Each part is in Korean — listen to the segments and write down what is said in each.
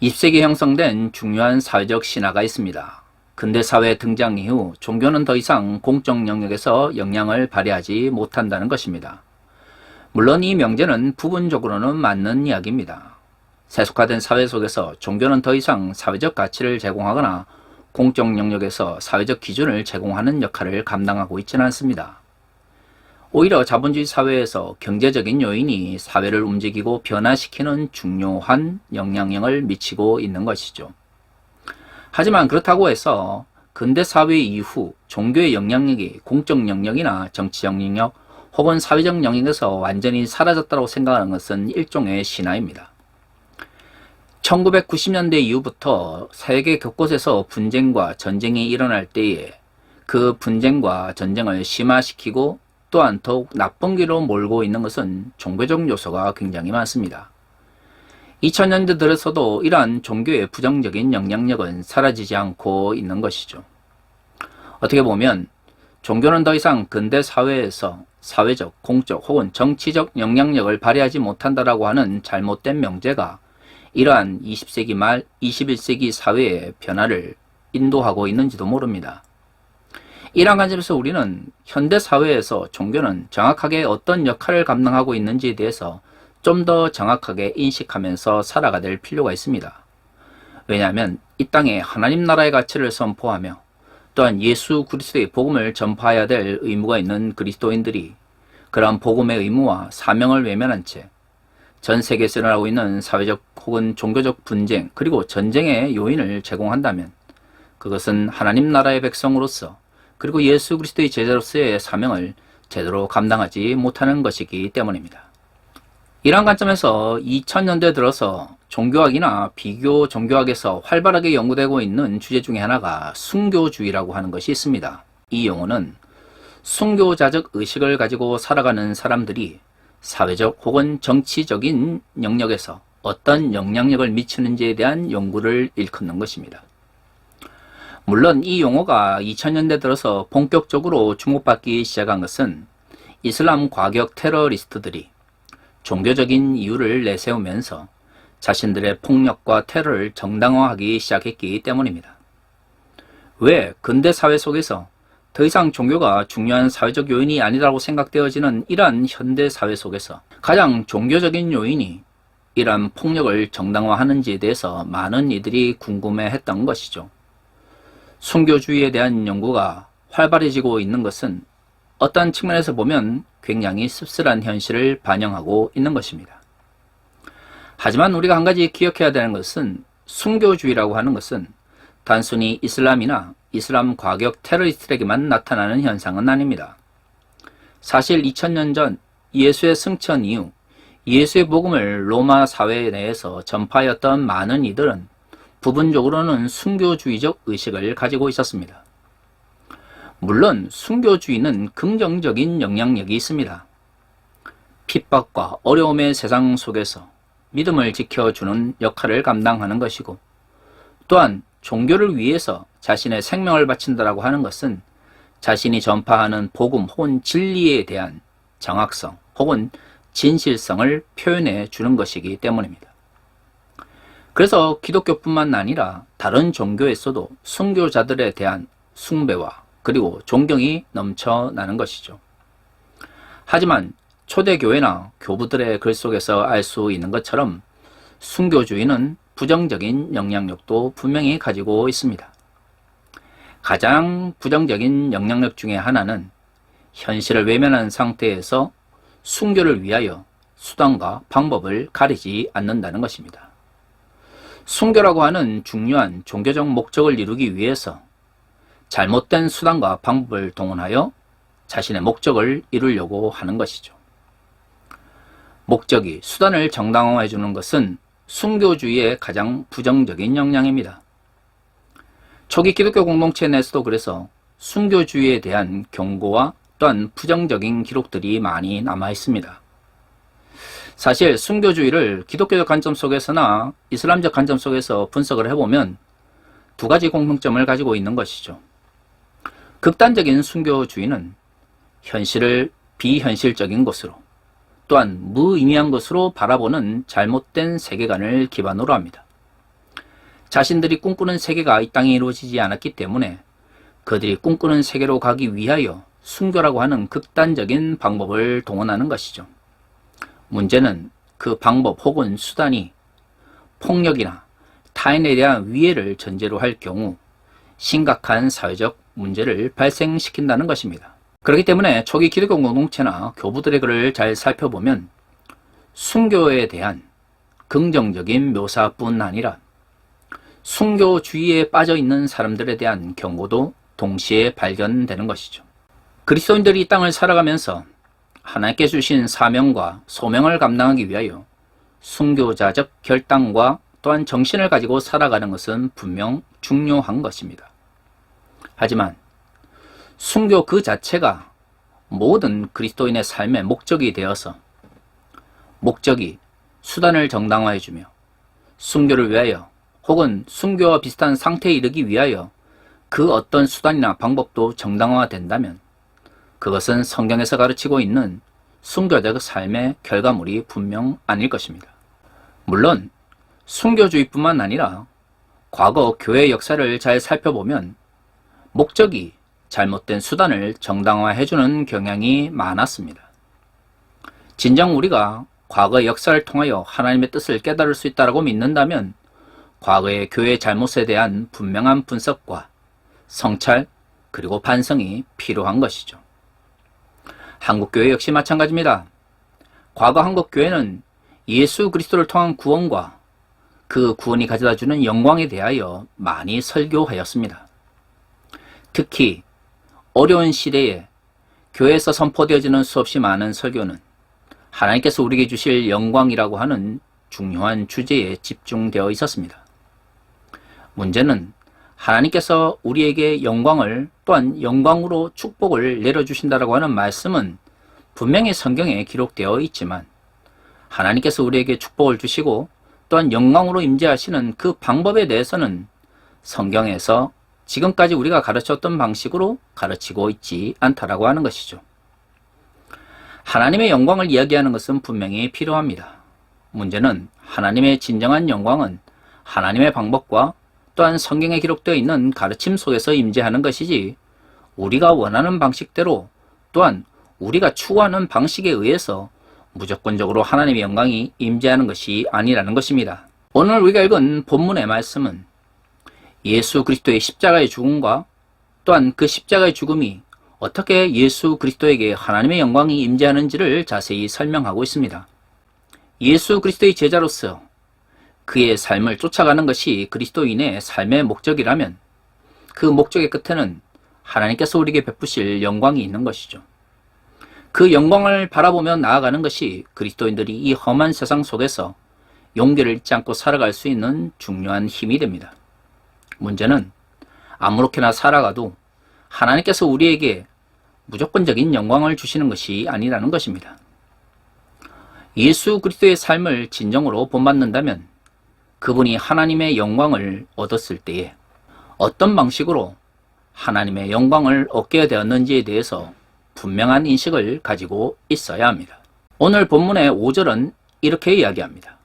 20세기에 형성된 중요한 사회적 신화가 있습니다. 근대 사회 등장 이후 종교는 더 이상 공적 영역에서 영향을 발휘하지 못한다는 것입니다. 물론 이 명제는 부분적으로는 맞는 이야기입니다. 세속화된 사회 속에서 종교는 더 이상 사회적 가치를 제공하거나 공적 영역에서 사회적 기준을 제공하는 역할을 감당하고 있지는 않습니다. 오히려 자본주의 사회에서 경제적인 요인이 사회를 움직이고 변화시키는 중요한 영향력을 미치고 있는 것이죠. 하지만 그렇다고 해서 근대 사회 이후 종교의 영향력이 공적 영역이나 정치적 영역 혹은 사회적 영역에서 완전히 사라졌다고 생각하는 것은 일종의 신화입니다. 1990년대 이후부터 세계 곳곳에서 분쟁과 전쟁이 일어날 때에 그 분쟁과 전쟁을 심화시키고 또한 더욱 나쁜 길로 몰고 있는 것은 종교적 요소가 굉장히 많습니다. 2000년대 들어서도 이러한 종교의 부정적인 영향력은 사라지지 않고 있는 것이죠. 어떻게 보면 종교는 더 이상 근대 사회에서 사회적, 공적 혹은 정치적 영향력을 발휘하지 못한다라고 하는 잘못된 명제가 이러한 20세기 말 21세기 사회의 변화를 인도하고 있는지도 모릅니다. 이러한 관점에서 우리는 현대 사회에서 종교는 정확하게 어떤 역할을 감당하고 있는지에 대해서 좀 더 정확하게 인식하면서 살아가야 될 필요가 있습니다. 왜냐하면 이 땅에 하나님 나라의 가치를 선포하며 또한 예수 그리스도의 복음을 전파해야 될 의무가 있는 그리스도인들이 그러한 복음의 의무와 사명을 외면한 채 전 세계에서 일어나고 있는 사회적 혹은 종교적 분쟁 그리고 전쟁의 요인을 제공한다면 그것은 하나님 나라의 백성으로서 그리고 예수 그리스도의 제자로서의 사명을 제대로 감당하지 못하는 것이기 때문입니다. 이러한 관점에서 2000년대 들어서 종교학이나 비교 종교학에서 활발하게 연구되고 있는 주제 중에 하나가 순교주의라고 하는 것이 있습니다. 이 용어는 순교자적 의식을 가지고 살아가는 사람들이 사회적 혹은 정치적인 영역에서 어떤 영향력을 미치는지에 대한 연구를 일컫는 것입니다. 물론 이 용어가 2000년대 들어서 본격적으로 주목받기 시작한 것은 이슬람 과격 테러리스트들이 종교적인 이유를 내세우면서 자신들의 폭력과 테러를 정당화하기 시작했기 때문입니다. 왜 근대 사회 속에서 더 이상 종교가 중요한 사회적 요인이 아니라고 생각되어지는 이러한 현대 사회 속에서 가장 종교적인 요인이 이러한 폭력을 정당화하는지에 대해서 많은 이들이 궁금해했던 것이죠. 순교주의에 대한 연구가 활발해지고 있는 것은 어떤 측면에서 보면 굉장히 씁쓸한 현실을 반영하고 있는 것입니다. 하지만 우리가 한 가지 기억해야 되는 것은 순교주의라고 하는 것은 단순히 이슬람이나 이슬람 과격 테러리스트에게만 나타나는 현상은 아닙니다. 사실 2000년 전 예수의 승천 이후 예수의 복음을 로마 사회 내에서 전파하였던 많은 이들은 부분적으로는 순교주의적 의식을 가지고 있었습니다. 물론 순교주의는 긍정적인 영향력이 있습니다. 핍박과 어려움의 세상 속에서 믿음을 지켜주는 역할을 감당하는 것이고 또한 종교를 위해서 자신의 생명을 바친다라고 하는 것은 자신이 전파하는 복음 혹은 진리에 대한 정확성 혹은 진실성을 표현해 주는 것이기 때문입니다. 그래서 기독교뿐만 아니라 다른 종교에서도 순교자들에 대한 숭배와 그리고 존경이 넘쳐나는 것이죠. 하지만 초대교회나 교부들의 글 속에서 알 수 있는 것처럼 순교주의는 부정적인 영향력도 분명히 가지고 있습니다. 가장 부정적인 영향력 중에 하나는 현실을 외면한 상태에서 순교를 위하여 수단과 방법을 가리지 않는다는 것입니다. 순교라고 하는 중요한 종교적 목적을 이루기 위해서 잘못된 수단과 방법을 동원하여 자신의 목적을 이루려고 하는 것이죠. 목적이 수단을 정당화해 주는 것은 순교주의의 가장 부정적인 영향입니다. 초기 기독교 공동체 내에서도 그래서 순교주의에 대한 경고와 또한 부정적인 기록들이 많이 남아 있습니다. 사실 순교주의를 기독교적 관점 속에서나 이슬람적 관점 속에서 분석을 해보면 두 가지 공통점을 가지고 있는 것이죠. 극단적인 순교주의는 현실을 비현실적인 것으로 또한 무의미한 것으로 바라보는 잘못된 세계관을 기반으로 합니다. 자신들이 꿈꾸는 세계가 이 땅에 이루어지지 않았기 때문에 그들이 꿈꾸는 세계로 가기 위하여 순교라고 하는 극단적인 방법을 동원하는 것이죠. 문제는 그 방법 혹은 수단이 폭력이나 타인에 대한 위해를 전제로 할 경우 심각한 사회적 문제를 발생시킨다는 것입니다. 그렇기 때문에 초기 기독교 공동체나 교부들의 글을 잘 살펴보면 순교에 대한 긍정적인 묘사뿐 아니라 순교주의에 빠져 있는 사람들에 대한 경고도 동시에 발견되는 것이죠. 그리스도인들이 이 땅을 살아가면서 하나님께 주신 사명과 소명을 감당하기 위하여 순교자적 결단과 또한 정신을 가지고 살아가는 것은 분명 중요한 것입니다. 하지만 순교 그 자체가 모든 그리스도인의 삶의 목적이 되어서 목적이 수단을 정당화해주며 순교를 위하여 혹은 순교와 비슷한 상태에 이르기 위하여 그 어떤 수단이나 방법도 정당화된다면 그것은 성경에서 가르치고 있는 순교적 삶의 결과물이 분명 아닐 것입니다. 물론 순교주의뿐만 아니라 과거 교회 역사를 잘 살펴보면 목적이 잘못된 수단을 정당화해주는 경향이 많았습니다. 진정 우리가 과거의 역사를 통하여 하나님의 뜻을 깨달을 수 있다고 믿는다면 과거의 교회의 잘못에 대한 분명한 분석과 성찰 그리고 반성이 필요한 것이죠. 한국교회 역시 마찬가지입니다. 과거 한국교회는 예수 그리스도를 통한 구원과 그 구원이 가져다주는 영광에 대하여 많이 설교하였습니다. 특히 어려운 시대에 교회에서 선포되어지는 수없이 많은 설교는 하나님께서 우리에게 주실 영광이라고 하는 중요한 주제에 집중되어 있었습니다. 문제는 하나님께서 우리에게 영광을 또한 영광으로 축복을 내려주신다라고 하는 말씀은 분명히 성경에 기록되어 있지만 하나님께서 우리에게 축복을 주시고 또한 영광으로 임재하시는 그 방법에 대해서는 성경에서 지금까지 우리가 가르쳤던 방식으로 가르치고 있지 않다라고 하는 것이죠. 하나님의 영광을 이야기하는 것은 분명히 필요합니다. 문제는 하나님의 진정한 영광은 하나님의 방법과 또한 성경에 기록되어 있는 가르침 속에서 임재하는 것이지 우리가 원하는 방식대로 또한 우리가 추구하는 방식에 의해서 무조건적으로 하나님의 영광이 임재하는 것이 아니라는 것입니다. 오늘 우리가 읽은 본문의 말씀은 예수 그리스도의 십자가의 죽음과 또한 그 십자가의 죽음이 어떻게 예수 그리스도에게 하나님의 영광이 임재하는지를 자세히 설명하고 있습니다. 예수 그리스도의 제자로서 그의 삶을 쫓아가는 것이 그리스도인의 삶의 목적이라면 그 목적의 끝에는 하나님께서 우리에게 베푸실 영광이 있는 것이죠. 그 영광을 바라보며 나아가는 것이 그리스도인들이 이 험한 세상 속에서 용기를 잃지 않고 살아갈 수 있는 중요한 힘이 됩니다. 문제는 아무렇게나 살아가도 하나님께서 우리에게 무조건적인 영광을 주시는 것이 아니라는 것입니다. 예수 그리스도의 삶을 진정으로 본받는다면 그분이 하나님의 영광을 얻었을 때에 어떤 방식으로 하나님의 영광을 얻게 되었는지에 대해서 분명한 인식을 가지고 있어야 합니다. 오늘 본문의 5절은 이렇게 이야기합니다.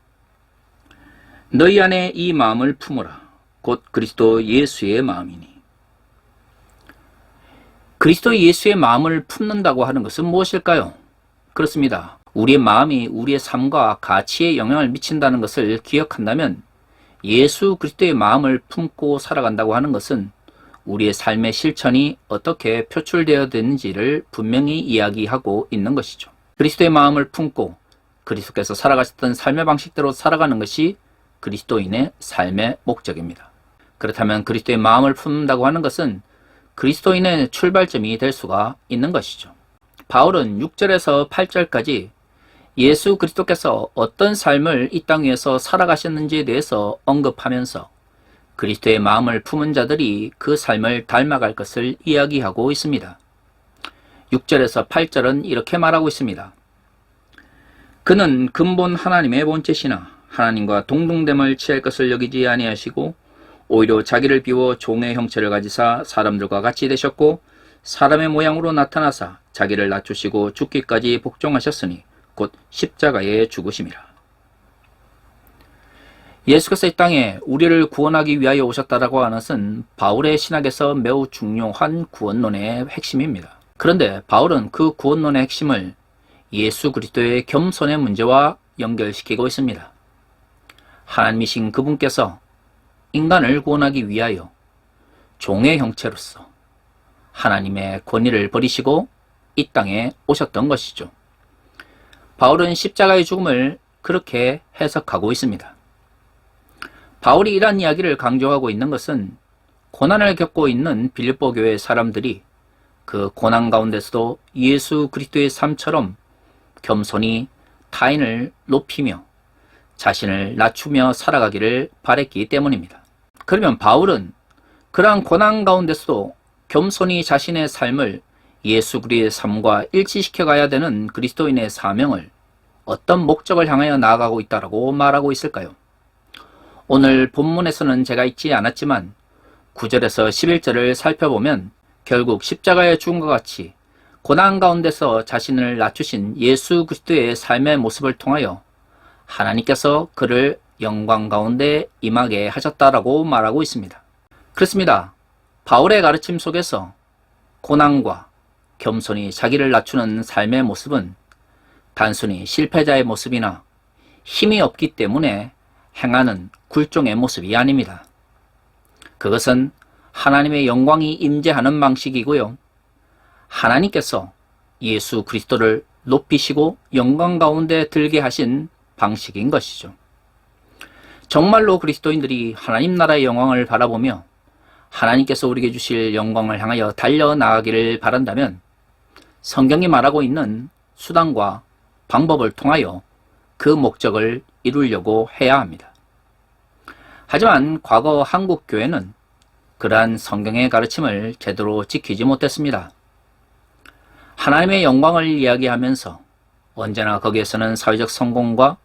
너희 안에 이 마음을 품으라. 곧 그리스도 예수의 마음이니. 그리스도 예수의 마음을 품는다고 하는 것은 무엇일까요? 그렇습니다. 우리의 마음이 우리의 삶과 가치에 영향을 미친다는 것을 기억한다면 예수 그리스도의 마음을 품고 살아간다고 하는 것은 우리의 삶의 실천이 어떻게 표출되어야 되는지를 분명히 이야기하고 있는 것이죠. 그리스도의 마음을 품고 그리스도께서 살아가셨던 삶의 방식대로 살아가는 것이 그리스도인의 삶의 목적입니다. 그렇다면 그리스도의 마음을 품는다고 하는 것은 그리스도인의 출발점이 될 수가 있는 것이죠. 바울은 6절에서 8절까지 예수 그리스도께서 어떤 삶을 이 땅 위에서 살아가셨는지에 대해서 언급하면서 그리스도의 마음을 품은 자들이 그 삶을 닮아갈 것을 이야기하고 있습니다. 6절에서 8절은 이렇게 말하고 있습니다. 그는 근본 하나님의 본체시나 하나님과 동등됨을 취할 것을 여기지 아니하시고 오히려 자기를 비워 종의 형체를 가지사 사람들과 같이 되셨고 사람의 모양으로 나타나사 자기를 낮추시고 죽기까지 복종하셨으니 곧 십자가에 죽으심이라. 예수께서 이 땅에 우리를 구원하기 위하여 오셨다라고 하는 것은 바울의 신학에서 매우 중요한 구원론의 핵심입니다. 그런데 바울은 그 구원론의 핵심을 예수 그리스도의 겸손의 문제와 연결시키고 있습니다. 하나님이신 그분께서 인간을 구원하기 위하여 종의 형체로서 하나님의 권위를 버리시고 이 땅에 오셨던 것이죠. 바울은 십자가의 죽음을 그렇게 해석하고 있습니다. 바울이 이러한 이야기를 강조하고 있는 것은 고난을 겪고 있는 빌립보 교회 사람들이 그 고난 가운데서도 예수 그리스도의 삶처럼 겸손히 타인을 높이며 자신을 낮추며 살아가기를 바랬기 때문입니다. 그러면 바울은 그러한 고난 가운데서도 겸손히 자신의 삶을 예수 그리스도의 삶과 일치시켜 가야 되는 그리스도인의 사명을 어떤 목적을 향하여 나아가고 있다고 말하고 있을까요? 오늘 본문에서는 제가 읽지 않았지만 9절에서 11절을 살펴보면 결국 십자가의 죽음과 같이 고난 가운데서 자신을 낮추신 예수 그리스도의 삶의 모습을 통하여 하나님께서 그를 영광 가운데 임하게 하셨다라고 말하고 있습니다. 그렇습니다. 바울의 가르침 속에서 고난과 겸손히 자기를 낮추는 삶의 모습은 단순히 실패자의 모습이나 힘이 없기 때문에 행하는 굴종의 모습이 아닙니다. 그것은 하나님의 영광이 임재하는 방식이고요. 하나님께서 예수 그리스도를 높이시고 영광 가운데 들게 하신 방식인 것이죠. 정말로 그리스도인들이 하나님 나라의 영광을 바라보며 하나님께서 우리에게 주실 영광을 향하여 달려나가기를 바란다면 성경이 말하고 있는 수단과 방법을 통하여 그 목적을 이루려고 해야 합니다. 하지만 과거 한국 교회는 그러한 성경의 가르침을 제대로 지키지 못했습니다. 하나님의 영광을 이야기하면서 언제나 거기에서는 사회적 성공과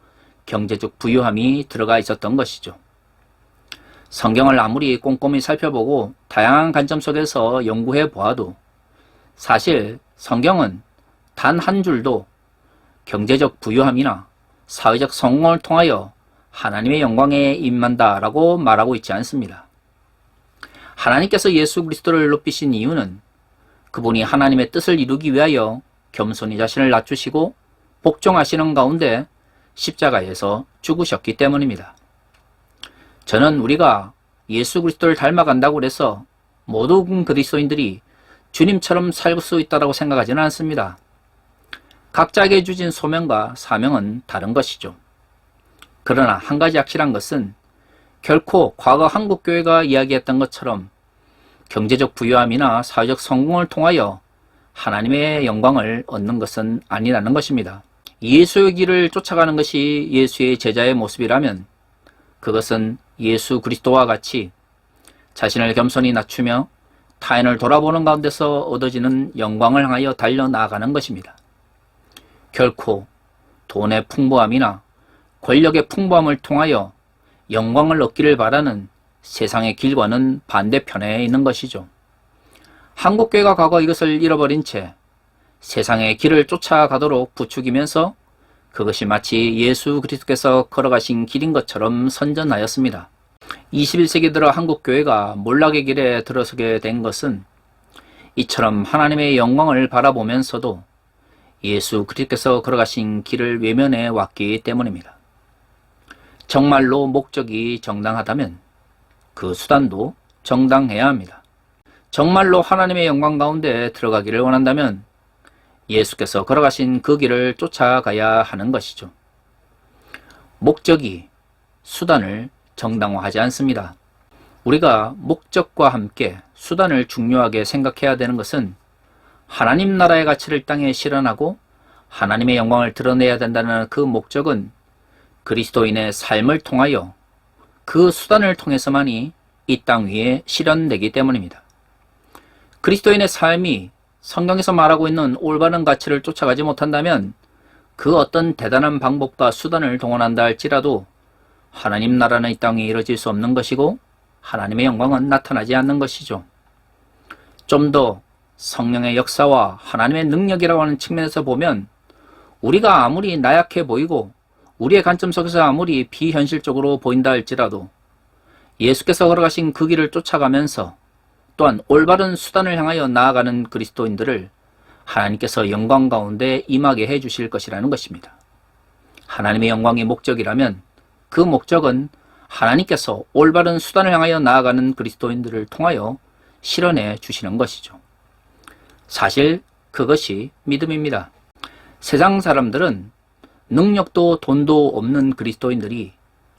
경제적 부유함이 들어가 있었던 것이죠. 성경을 아무리 꼼꼼히 살펴보고 다양한 관점 속에서 연구해 보아도 사실 성경은 단 한 줄도 경제적 부유함이나 사회적 성공을 통하여 하나님의 영광에 임한다라고 말하고 있지 않습니다. 하나님께서 예수 그리스도를 높이신 이유는 그분이 하나님의 뜻을 이루기 위하여 겸손히 자신을 낮추시고 복종하시는 가운데 십자가에서 죽으셨기 때문입니다. 저는 우리가 예수 그리스도를 닮아간다고 해서 모든 그리스도인들이 주님처럼 살 수 있다고 생각하지는 않습니다. 각자에게 주신 소명과 사명은 다른 것이죠. 그러나 한 가지 확실한 것은 결코 과거 한국교회가 이야기했던 것처럼 경제적 부유함이나 사회적 성공을 통하여 하나님의 영광을 얻는 것은 아니라는 것입니다. 예수의 길을 쫓아가는 것이 예수의 제자의 모습이라면 그것은 예수 그리스도와 같이 자신을 겸손히 낮추며 타인을 돌아보는 가운데서 얻어지는 영광을 향하여 달려나가는 것입니다. 결코 돈의 풍부함이나 권력의 풍부함을 통하여 영광을 얻기를 바라는 세상의 길과는 반대편에 있는 것이죠. 한국교회가 과거 이것을 잃어버린 채 세상의 길을 쫓아가도록 부추기면서 그것이 마치 예수 그리스도께서 걸어가신 길인 것처럼 선전하였습니다. 21세기 들어 한국교회가 몰락의 길에 들어서게 된 것은 이처럼 하나님의 영광을 바라보면서도 예수 그리스도께서 걸어가신 길을 외면해 왔기 때문입니다. 정말로 목적이 정당하다면 그 수단도 정당해야 합니다. 정말로 하나님의 영광 가운데 들어가기를 원한다면 예수께서 걸어가신 그 길을 쫓아가야 하는 것이죠. 목적이 수단을 정당화하지 않습니다. 우리가 목적과 함께 수단을 중요하게 생각해야 되는 것은 하나님 나라의 가치를 땅에 실현하고 하나님의 영광을 드러내야 된다는 그 목적은 그리스도인의 삶을 통하여 그 수단을 통해서만이 이 땅 위에 실현되기 때문입니다. 그리스도인의 삶이 성경에서 말하고 있는 올바른 가치를 쫓아가지 못한다면 그 어떤 대단한 방법과 수단을 동원한다 할지라도 하나님 나라는 이 땅에 이루어질 수 없는 것이고 하나님의 영광은 나타나지 않는 것이죠. 좀 더 성령의 역사와 하나님의 능력이라고 하는 측면에서 보면 우리가 아무리 나약해 보이고 우리의 관점 속에서 아무리 비현실적으로 보인다 할지라도 예수께서 걸어가신 그 길을 쫓아가면서 또한 올바른 수단을 향하여 나아가는 그리스도인들을 하나님께서 영광 가운데 임하게 해주실 것이라는 것입니다. 하나님의 영광이 목적이라면 그 목적은 하나님께서 올바른 수단을 향하여 나아가는 그리스도인들을 통하여 실현해 주시는 것이죠. 사실 그것이 믿음입니다. 세상 사람들은 능력도 돈도 없는 그리스도인들이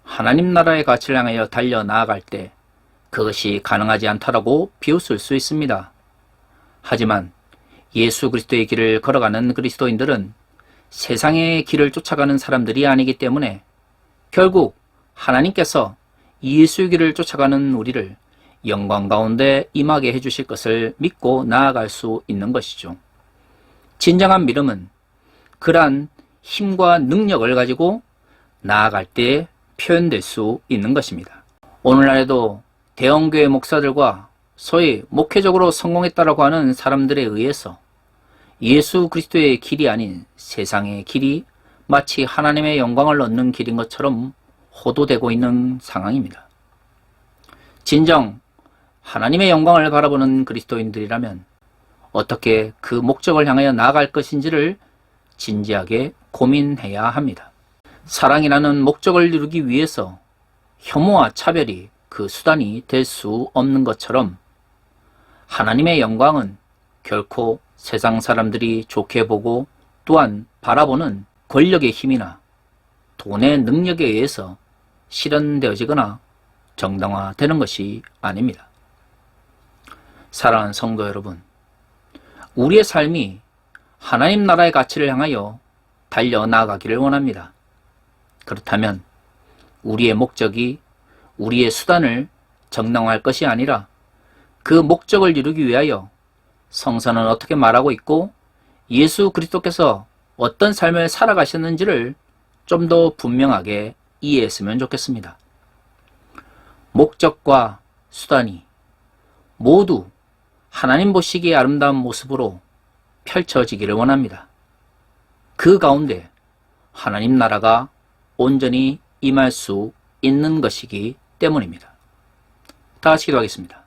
하나님 나라의 가치를 향하여 달려 나아갈 때 그것이 가능하지 않다라고 비웃을 수 있습니다. 하지만 예수 그리스도의 길을 걸어가는 그리스도인들은 세상의 길을 쫓아가는 사람들이 아니기 때문에 결국 하나님께서 예수의 길을 쫓아가는 우리를 영광 가운데 임하게 해주실 것을 믿고 나아갈 수 있는 것이죠. 진정한 믿음은 그러한 힘과 능력을 가지고 나아갈 때 표현될 수 있는 것입니다. 오늘날에도 대형교회 목사들과 소위 목회적으로 성공했다라고 하는 사람들에 의해서 예수 그리스도의 길이 아닌 세상의 길이 마치 하나님의 영광을 얻는 길인 것처럼 호도되고 있는 상황입니다. 진정 하나님의 영광을 바라보는 그리스도인들이라면 어떻게 그 목적을 향하여 나아갈 것인지를 진지하게 고민해야 합니다. 사랑이라는 목적을 이루기 위해서 혐오와 차별이 그 수단이 될 수 없는 것처럼 하나님의 영광은 결코 세상 사람들이 좋게 보고 또한 바라보는 권력의 힘이나 돈의 능력에 의해서 실현되어지거나 정당화되는 것이 아닙니다. 사랑하는 성도 여러분, 우리의 삶이 하나님 나라의 가치를 향하여 달려나가기를 원합니다. 그렇다면 우리의 목적이 우리의 수단을 정당화할 것이 아니라 그 목적을 이루기 위하여 성서는 어떻게 말하고 있고 예수 그리스도께서 어떤 삶을 살아가셨는지를 좀 더 분명하게 이해했으면 좋겠습니다. 목적과 수단이 모두 하나님 보시기에 아름다운 모습으로 펼쳐지기를 원합니다. 그 가운데 하나님 나라가 온전히 임할 수 있는 것이기 때문입니다. 다 같이 기도하겠습니다.